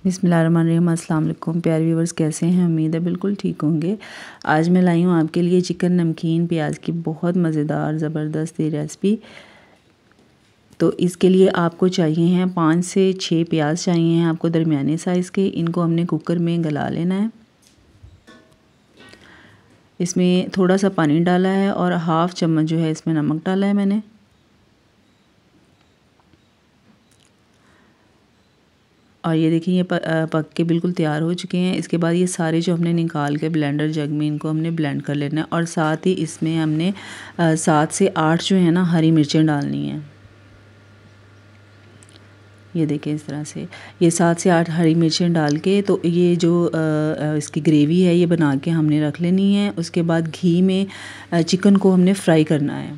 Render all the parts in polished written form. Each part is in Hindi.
बिस्मिल्लाहिर्रहमानिर्रहीम। अस्सलाम वालेकुम प्यारे व्यूवर्स, कैसे हैं? उम्मीद है बिल्कुल ठीक होंगे। आज मैं लाई हूँ आपके लिए चिकन नमकीन प्याज की बहुत मज़ेदार ज़बरदस्त ये रेसिपी। तो इसके लिए आपको चाहिए हैं 5 से 6 प्याज चाहिए हैं आपको दरमियाने साइज़ के। इनको हमने कुकर में गला लेना है। इसमें थोड़ा सा पानी डाला है और हाफ़ चम्मच जो है इसमें नमक डाला है मैंने। और ये देखिए ये पक के बिल्कुल तैयार हो चुके हैं। इसके बाद ये सारे जो हमने निकाल के ब्लेंडर जग में इनको हमने ब्लेंड कर लेना है। और साथ ही इसमें हमने 7 से 8 जो है ना हरी मिर्चें डालनी हैं। ये देखिए इस तरह से ये 7 से 8 हरी मिर्चें डाल के तो ये जो इसकी ग्रेवी है ये बना के हमने रख लेनी है। उसके बाद घी में चिकन को हमने फ्राई करना है।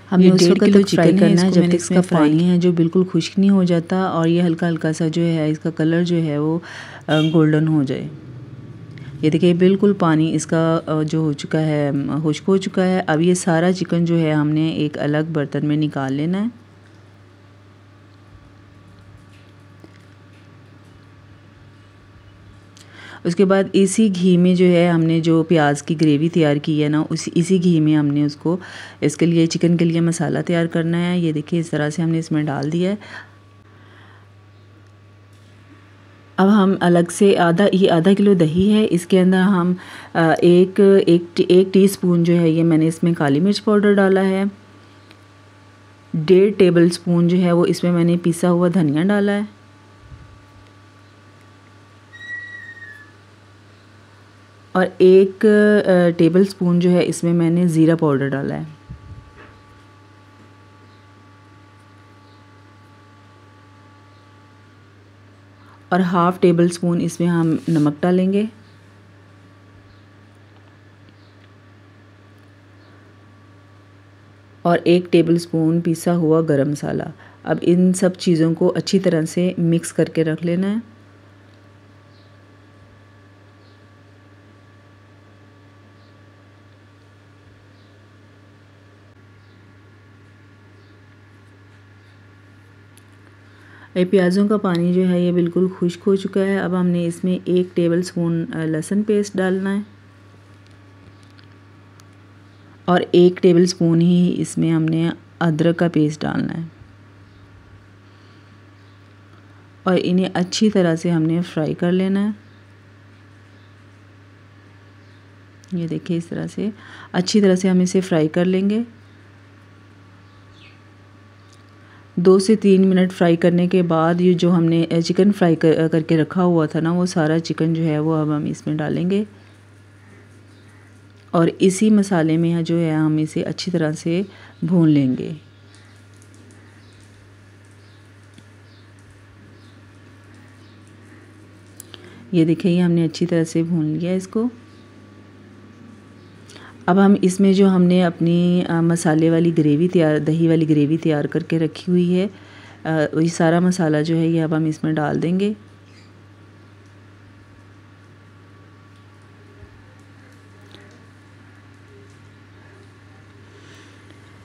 हमने उस वक्त तक फ्राई करना है जब तक इसका पानी है जो बिल्कुल खुश्क नहीं हो जाता और ये हल्का हल्का सा जो है इसका कलर जो है वो गोल्डन हो जाए। ये देखिए बिल्कुल पानी इसका जो हो चुका है खुश्क हो चुका है। अब ये सारा चिकन जो है हमने एक अलग बर्तन में निकाल लेना है। उसके बाद इसी घी में जो है हमने जो प्याज की ग्रेवी तैयार की है ना इसी घी में हमने उसको इसके लिए चिकन के लिए मसाला तैयार करना है। ये देखिए इस तरह से हमने इसमें डाल दिया है। अब हम अलग से आधा किलो दही है, इसके अंदर हम एक टीस्पून जो है ये मैंने इसमें काली मिर्च पाउडर डाला है। 1.5 टेबल स्पून जो है वो इसमें मैंने पिसा हुआ धनिया डाला है। और 1 टेबल स्पून जो है इसमें मैंने ज़ीरा पाउडर डाला है। और हाफ़ टेबल स्पून इसमें हम नमक डालेंगे। और 1 टेबल स्पून पिसा हुआ गरम मसाला। अब इन सब चीज़ों को अच्छी तरह से मिक्स करके रख लेना है। ये प्याज़ों का पानी जो है ये बिल्कुल खुश्क हो चुका है। अब हमने इसमें 1 टेबल स्पून लहसुन पेस्ट डालना है। और 1 टेबल स्पून ही इसमें हमने अदरक का पेस्ट डालना है। और इन्हें अच्छी तरह से हमने फ्राई कर लेना है। ये देखिए इस तरह से अच्छी तरह से हम इसे फ्राई कर लेंगे। 2 से 3 मिनट फ्राई करने के बाद ये जो हमने चिकन फ्राई करके रखा हुआ था ना वो सारा चिकन जो है वो अब हम इसमें डालेंगे। और इसी मसाले में जो है हम इसे अच्छी तरह से भून लेंगे। ये देखिए हमने अच्छी तरह से भून लिया इसको। अब हम इसमें जो हमने अपनी मसाले वाली ग्रेवी दही वाली ग्रेवी तैयार करके रखी हुई है ये सारा मसाला जो है ये अब हम इसमें डाल देंगे।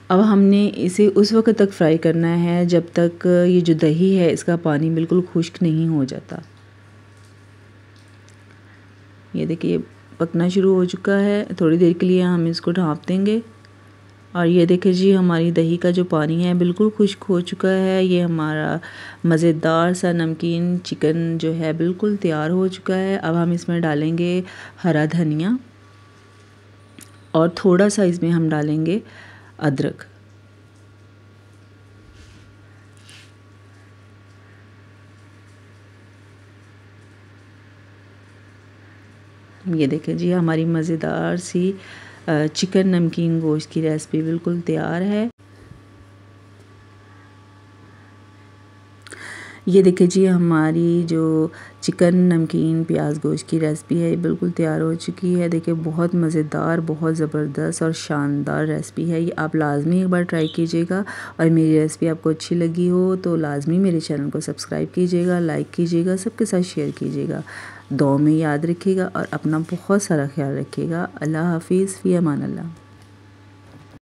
अब हमने इसे उस वक्त तक फ्राई करना है जब तक ये जो दही है इसका पानी बिल्कुल खुश्क नहीं हो जाता। ये देखिए पकना शुरू हो चुका है। थोड़ी देर के लिए हम इसको ढाँप देंगे। और ये देखिए जी हमारी दही का जो पानी है बिल्कुल खुश्क हो चुका है। ये हमारा मज़ेदार सा नमकीन चिकन जो है बिल्कुल तैयार हो चुका है। अब हम इसमें डालेंगे हरा धनिया और थोड़ा सा इसमें हम डालेंगे अदरक। ये देखें जी हमारी मज़ेदार सी चिकन नमकीन गोश्त की रेसिपी बिल्कुल तैयार है। ये देखिए जी हमारी जो चिकन नमकीन प्याज गोश्त की रेसिपी है ये बिल्कुल तैयार हो चुकी है। देखिए बहुत मज़ेदार बहुत ज़बरदस्त और शानदार रेसिपी है। ये आप लाज़मी एक बार ट्राई कीजिएगा। और मेरी रेसिपी आपको अच्छी लगी हो तो लाज़मी मेरे चैनल को सब्सक्राइब कीजिएगा, लाइक कीजिएगा, सबके साथ शेयर कीजिएगा। दुआ में याद रखिएगा और अपना बहुत सारा ख्याल रखिएगा। अल्लाह हाफिज़, फ़ी अमान अल्लाह।